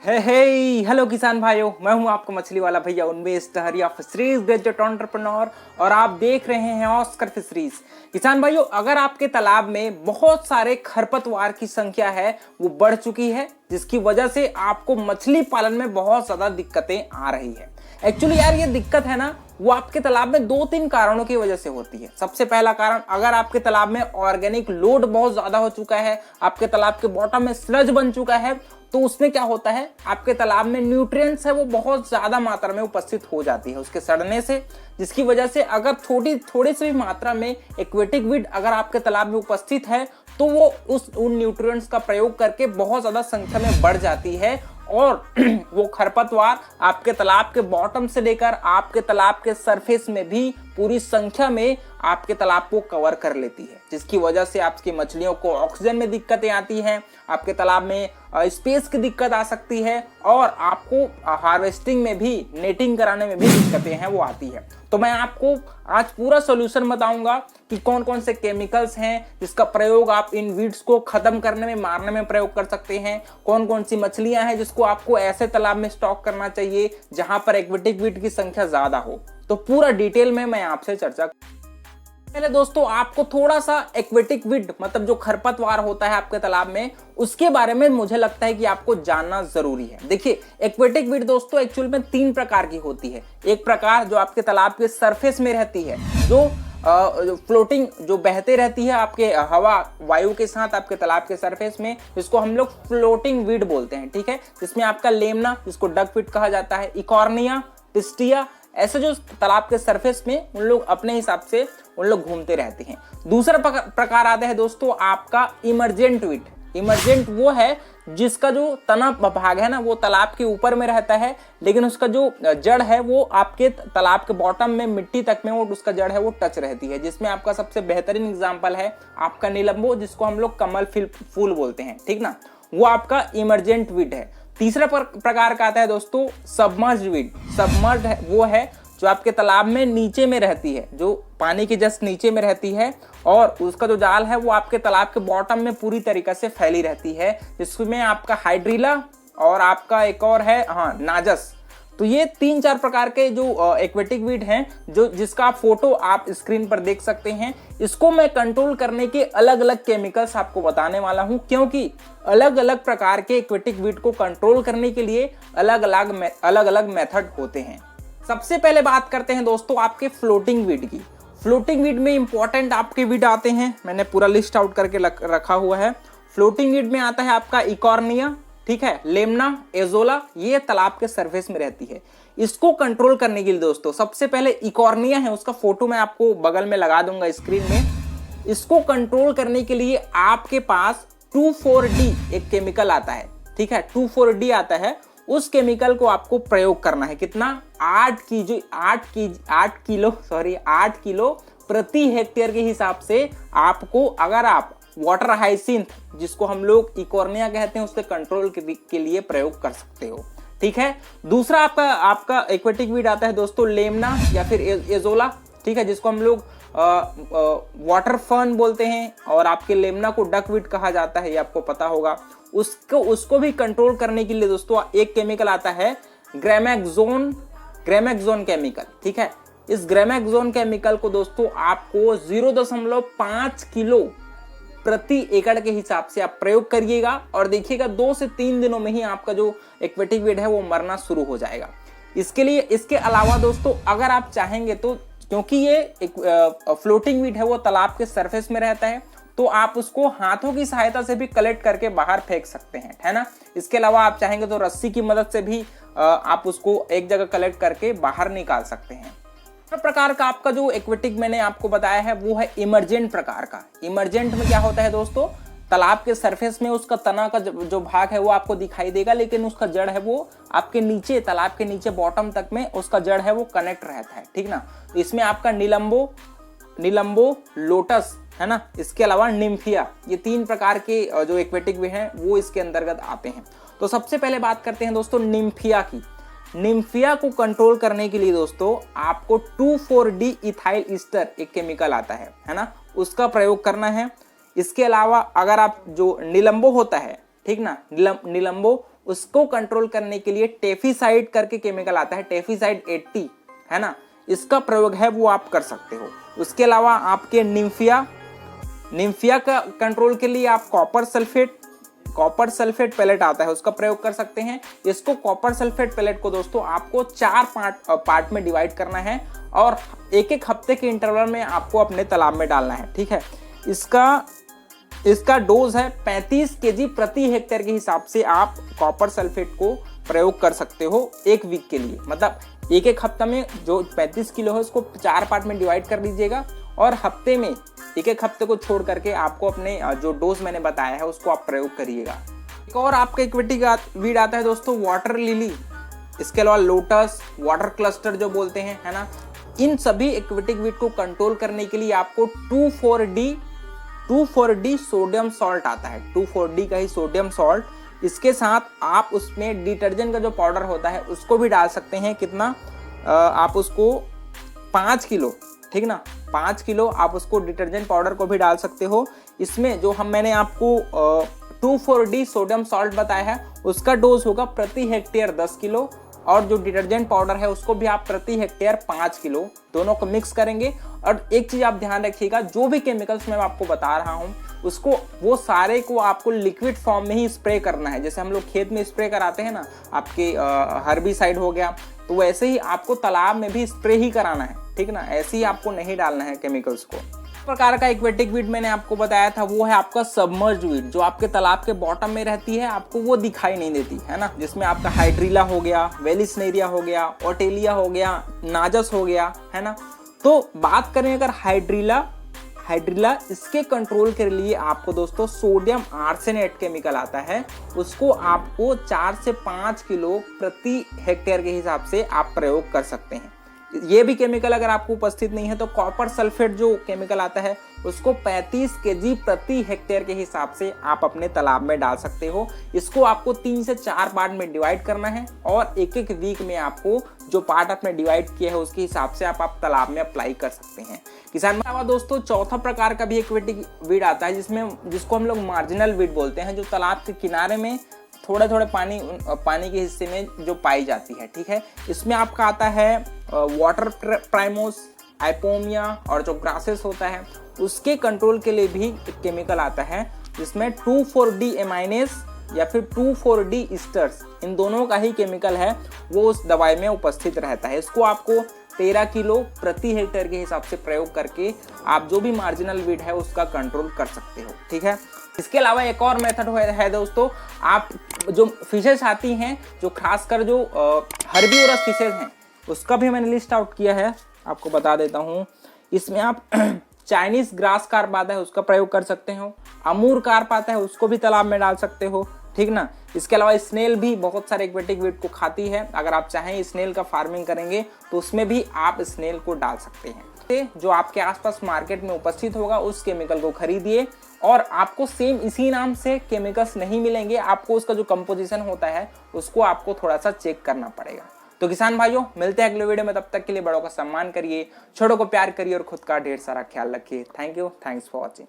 Hello किसान भाइयों, मैं हूं आपका मछली वाला भैया उन्मेष टहरिया फिशरीज ग्रेजुएट एंटरप्रेन्योर और आप देख रहे हैं ऑस्कर फिशरीज। किसान भाइयों, अगर आपके तालाब में बहुत सारे खरपतवार की संख्या है वो बढ़ चुकी है, जिसकी वजह से आपको मछली पालन में बहुत ज्यादा दिक्कतें आ रही है। एक्चुअली यार ये दिक्कत है ना, वो आपके तालाब में 2-3 कारणों की वजह से होती है। सबसे पहला कारण, अगर आपके तालाब में ऑर्गेनिक लोड बहुत ज्यादा हो चुका है, आपके तालाब के बॉटम में स्लज बन चुका है, तो उसमें क्या होता है, आपके तालाब में न्यूट्रिएंट्स है वो बहुत ज्यादा मात्रा में उपस्थित हो जाती है उसके सड़ने से, जिसकी वजह से अगर थोड़ी सी भी मात्रा में एक्वेटिक वीड अगर आपके तालाब में उपस्थित है तो वो उन न्यूट्रिएंट्स का प्रयोग करके बहुत ज्यादा संख्या में बढ़ जाती है और वो खरपतवार आपके तालाब के बॉटम से लेकर आपके तालाब के सरफेस में भी पूरी संख्या में आपके तालाब को कवर कर लेती है, जिसकी वजह से आपकी मछलियों को ऑक्सीजन में दिक्कतें आती हैं, आपके तालाब में स्पेस की दिक्कत आ सकती है और आपको हार्वेस्टिंग में भी, नेटिंग कराने में भी दिक्कतें हैं वो आती है। तो मैं आपको आज पूरा सोल्यूशन बताऊंगा कि कौन कौन से केमिकल्स हैं जिसका प्रयोग आप इन वीड्स को खत्म करने में, मारने में प्रयोग कर सकते हैं, कौन कौन सी मछलियां हैं जिसको आपको ऐसे तालाब में स्टॉक करना चाहिए जहां पर एक्वेटिक वीड की संख्या ज्यादा हो। तो पूरा डिटेल में मैं आपसे चर्चा। पहले दोस्तों आपको थोड़ा सा एक्वेटिक वीड मतलब जो खरपतवार होता है आपके तालाब में, उसके बारे में मुझे लगता है कि आपको जानना जरूरी है। देखिए, एक्वेटिक वीड दोस्तों एक्चुअल में 3 प्रकार की होती है। एक प्रकार जो आपके तालाब के सरफेस में रहती है, जो फ्लोटिंग जो बहते रहती है आपके हवा वायु के साथ आपके तालाब के सरफेस में, इसको हम लोग फ्लोटिंग वीड बोलते हैं, ठीक है। जिसमें आपका लेमना, जिसको डकवीड कहा जाता है, इकॉर्निया, पिस्टिया, ऐसे जो तालाब के सरफेस में उन लोग अपने हिसाब से उन लोग घूमते रहते हैं। दूसरा प्रकार आता है दोस्तों आपका इमरजेंट वीड। इमरजेंट वो है जिसका जो तना भाग है ना वो तालाब के ऊपर में रहता है, लेकिन उसका जो जड़ है वो आपके तालाब के बॉटम में मिट्टी तक में वो उसका जड़ है वो टच रहती है। जिसमें आपका सबसे बेहतरीन एग्जांपल है आपका नीलंबो, जिसको हम लोग कमल फूल बोलते हैं, ठीक ना, वो आपका इमरजेंट वीड है। तीसरा प्रकार का आता है दोस्तों सबमर्ज्ड वीड। सबमर्ज्ड वो है जो आपके तालाब में नीचे में रहती है, जो पानी के जस्ट नीचे में रहती है और उसका जो जाल है वो आपके तालाब के बॉटम में पूरी तरीके से फैली रहती है, जिसमें आपका हाइड्रिला और आपका एक और है नाजस। तो ये 3-4 प्रकार के जो एक्वेटिक वीड हैं, जो जिसका फोटो आप स्क्रीन पर देख सकते हैं। इसको मैं कंट्रोल करने के अलग अलग केमिकल्स आपको बताने वाला हूं, क्योंकि अलग अलग प्रकार के एक्वेटिक वीड को कंट्रोल करने के लिए अलग अलग मेथड होते हैं। सबसे पहले बात करते हैं दोस्तों आपके फ्लोटिंग वीड की। फ्लोटिंग वीड में इंपॉर्टेंट आपके वीड आते हैं, मैंने पूरा लिस्ट आउट करके रखा हुआ है। फ्लोटिंग वीड में आता है आपका इकॉर्निया, ठीक है, लेमना, एजोला, ये तालाब के सरफेस में रहती है। इसको कंट्रोल करने के लिए दोस्तों सबसे पहले इकॉर्निया है, उसका फोटो मैं आपको बगल में लगा दूंगा स्क्रीन में। इसको कंट्रोल करने के लिए आपके पास 2,4-D एक केमिकल आता है, ठीक है, 2,4-D आता है। उस केमिकल को आपको प्रयोग करना है। कितना? 8 किलो प्रति हेक्टेयर के हिसाब से आपको, अगर आप वाटर हाइसिंथ जिसको हम लोग इकॉर्निया कहते हैं उसके कंट्रोल के लिए प्रयोग कर सकते हो, ठीक है। दूसरा आपका एक्वेटिक वीड आता है दोस्तों लेमना या फिर एजोला, ठीक है, जिसको हम लोग वाटर फर्न बोलते हैं और आपके लेमना को डकवीड कहा जाता है, ये आपको पता होगा। उसको भी कंट्रोल करने के लिए दोस्तों एक केमिकल आता है ग्रेमेक्सोन केमिकल, ठीक है। इस ग्रेमेक्सोन केमिकल को दोस्तों आपको 0.5 किलो प्रति एकड़ के हिसाब से आप प्रयोग करिएगा और देखिएगा 2 से 3 दिनों में ही आपका जो एक्वेटिक वीड है वो मरना शुरू हो जाएगा। इसके अलावा दोस्तों अगर आप चाहेंगे तो, क्योंकि ये एक फ्लोटिंग वीड है वो तालाब के सरफेस में रहता है, तो आप उसको हाथों की सहायता से भी कलेक्ट करके बाहर फेंक सकते हैं, है ना। इसके अलावा आप चाहेंगे तो रस्सी की मदद से भी आप उसको एक जगह कलेक्ट करके बाहर निकाल सकते हैं। प्रकार का आपका जो एक्वेटिक मैंने आपको बताया है वो है इमरजेंट प्रकार का। इमरजेंट में क्या होता है दोस्तों, तालाब के सरफेस में उसका तना का जो भाग है वो आपको दिखाई देगा, लेकिन उसका जड़ है वो आपके नीचे, तालाब के नीचे बॉटम तक में उसका जड़ है वो कनेक्ट रहता है, ठीक ना। इसमें आपका नीलंबो, लोटस, है ना, इसके अलावा निम्फिया, ये 3 प्रकार के जो एक्वेटिक वीड हैं वो इसके अंतर्गत आते हैं। तो सबसे पहले बात करते हैं दोस्तों निम्फिया की। निम्फिया को कंट्रोल करने के लिए दोस्तों आपको 2,4-D इथाइल ईस्टर एक केमिकल आता है ना, उसका प्रयोग करना है। इसके अलावा अगर आप जो नीलंबो होता है, ठीक ना, नीलंबो उसको कंट्रोल करने के लिए टेफीसाइड करके केमिकल आता है, टेफीसाइड 80, है ना, इसका प्रयोग है वो आप कर सकते हो। उसके अलावा आपके निम्फिया का कंट्रोल के लिए आप कॉपर सल्फेट पैलेट आता है, उसका प्रयोग कर सकते हैं। इसको कॉपर सल्फेट पैलेट को दोस्तों आपको 4 पार्ट में डिवाइड करना है और एक हफ्ते के इंटरवल में आपको अपने तालाब में डालना है, ठीक है। इसका डोज है 35 केजी प्रति हेक्टेयर के हिसाब से आप कॉपर सल्फेट को प्रयोग कर सकते हो 1 वीक के लिए। मतलब एक हफ्ता में जो 35 किलो है उसको 4 पार्ट में डिवाइड कर दीजिएगा और हफ्ते में एक हफ्ते को छोड़ करके आपको अपने जो डोज मैंने बताया है उसको आप प्रयोग करिएगा। एक और आपका एक्वेटिक वीड आता है दोस्तों वाटर लिली, इसके अलावा लोटस, वाटर क्लस्टर जो बोलते हैं, है ना। इन सभी एक्वेटिक वीड को कंट्रोल करने के लिए आपको 2,4-D सोडियम सॉल्ट आता है, 2,4-D का ही सोडियम सॉल्ट। इसके साथ आप उसमें डिटर्जेंट का जो पाउडर होता है उसको भी डाल सकते हैं। कितना आप उसको 5 किलो, ठीक ना, 5 किलो आप उसको डिटर्जेंट पाउडर को भी डाल सकते हो। इसमें जो मैंने आपको 2,4-D सोडियम सॉल्ट बताया है उसका डोज होगा प्रति हेक्टेयर 10 किलो और जो डिटर्जेंट पाउडर है उसको भी आप प्रति हेक्टेयर 5 किलो, दोनों को मिक्स करेंगे। और एक चीज आप ध्यान रखिएगा, जो भी केमिकल्स मैं आपको बता रहा हूँ उसको वो सारे को आपको लिक्विड फॉर्म में ही स्प्रे करना है। जैसे हम लोग खेत में स्प्रे कराते हैं ना, आपके हर्बिसाइड हो गया, तो वैसे ही आपको तालाब में भी स्प्रे ही कराना है, ठीक ना, ऐसे ही आपको नहीं डालना है केमिकल्स को। प्रकार का एक्वेटिक वीड मैंने आपको बताया था वो है आपका सबमर्ज वीड, जो आपके तालाब के बॉटम में रहती है, आपको वो दिखाई नहीं देती, है ना। जिसमें आपका हाइड्रिला हो गया, वेलिस्नेरिया हो गया, ओटेलिया हो गया, नाजस हो गया, है ना। तो बात करें अगर हाइड्रिला, इसके कंट्रोल के लिए आपको दोस्तों सोडियम आर्सेनेट केमिकल आता है, उसको आपको 4 से 5 किलो प्रति हेक्टेयर के हिसाब से आप प्रयोग कर सकते हैं। ये भी केमिकल अगर आपको उपस्थित नहीं है तो कॉपर सल्फेट जो केमिकल आता है उसको 35 केजी प्रति हेक्टेयर के हिसाब से आप अपने तालाब में डाल सकते हो। इसको आपको 3 से 4 पार्ट में डिवाइड करना है और एक वीक में आपको जो पार्ट आपने डिवाइड किया है उसके हिसाब से आप तालाब में अप्लाई कर सकते हैं। किसान भाई दोस्तों, चौथा प्रकार का भी एक्वेटिक वीड आता है जिसको हम लोग मार्जिनल वीड बोलते हैं, जो तालाब के किनारे में थोड़े पानी के हिस्से में जो पाई जाती है, ठीक है। इसमें आपका आता है वाटर प्राइमोस, आइपोमिया और जो ग्रासेस होता है उसके कंट्रोल के लिए भी एक केमिकल आता है जिसमें 2,4-D एमाइनेस या फिर 2,4-D ईस्टर्स, इन दोनों का ही केमिकल है वो उस दवाई में उपस्थित रहता है। इसको आपको 13 किलो प्रति हेक्टेयर के हिसाब से प्रयोग करके आप जो भी मार्जिनल वीड है उसका कंट्रोल कर सकते हो, ठीक है। इसके अलावा एक और मेथड है दोस्तों, आप जो फिशेस आती हैं, जो खासकर जो हर्बीवोरस फिशेस हैं, उसका भी मैंने लिस्ट आउट किया है, आपको बता देता हूँ। इसमें आप चाइनीज ग्रास कार्प आता है उसका प्रयोग कर सकते हो, अमूर कार्प आता है उसको भी तालाब में डाल सकते हो, ठीक ना। इसके अलावा स्नेल भी बहुत सारे एक्वेटिक वीड को खाती है, अगर आप चाहें स्नेल का फार्मिंग करेंगे तो उसमें भी आप स्नेल को डाल सकते हैं। जो आपके आसपास मार्केट में उपस्थित होगा उस केमिकल को खरीदिए और आपको सेम इसी नाम से केमिकल्स नहीं मिलेंगे, आपको उसका जो कंपोजिशन होता है उसको आपको थोड़ा सा चेक करना पड़ेगा। तो किसान भाइयों, मिलते हैं अगले वीडियो में, तब तक के लिए बड़ों का सम्मान करिए, छोटों को प्यार करिए और खुद का ढेर सारा ख्याल रखिए। Thank you, thanks for watching.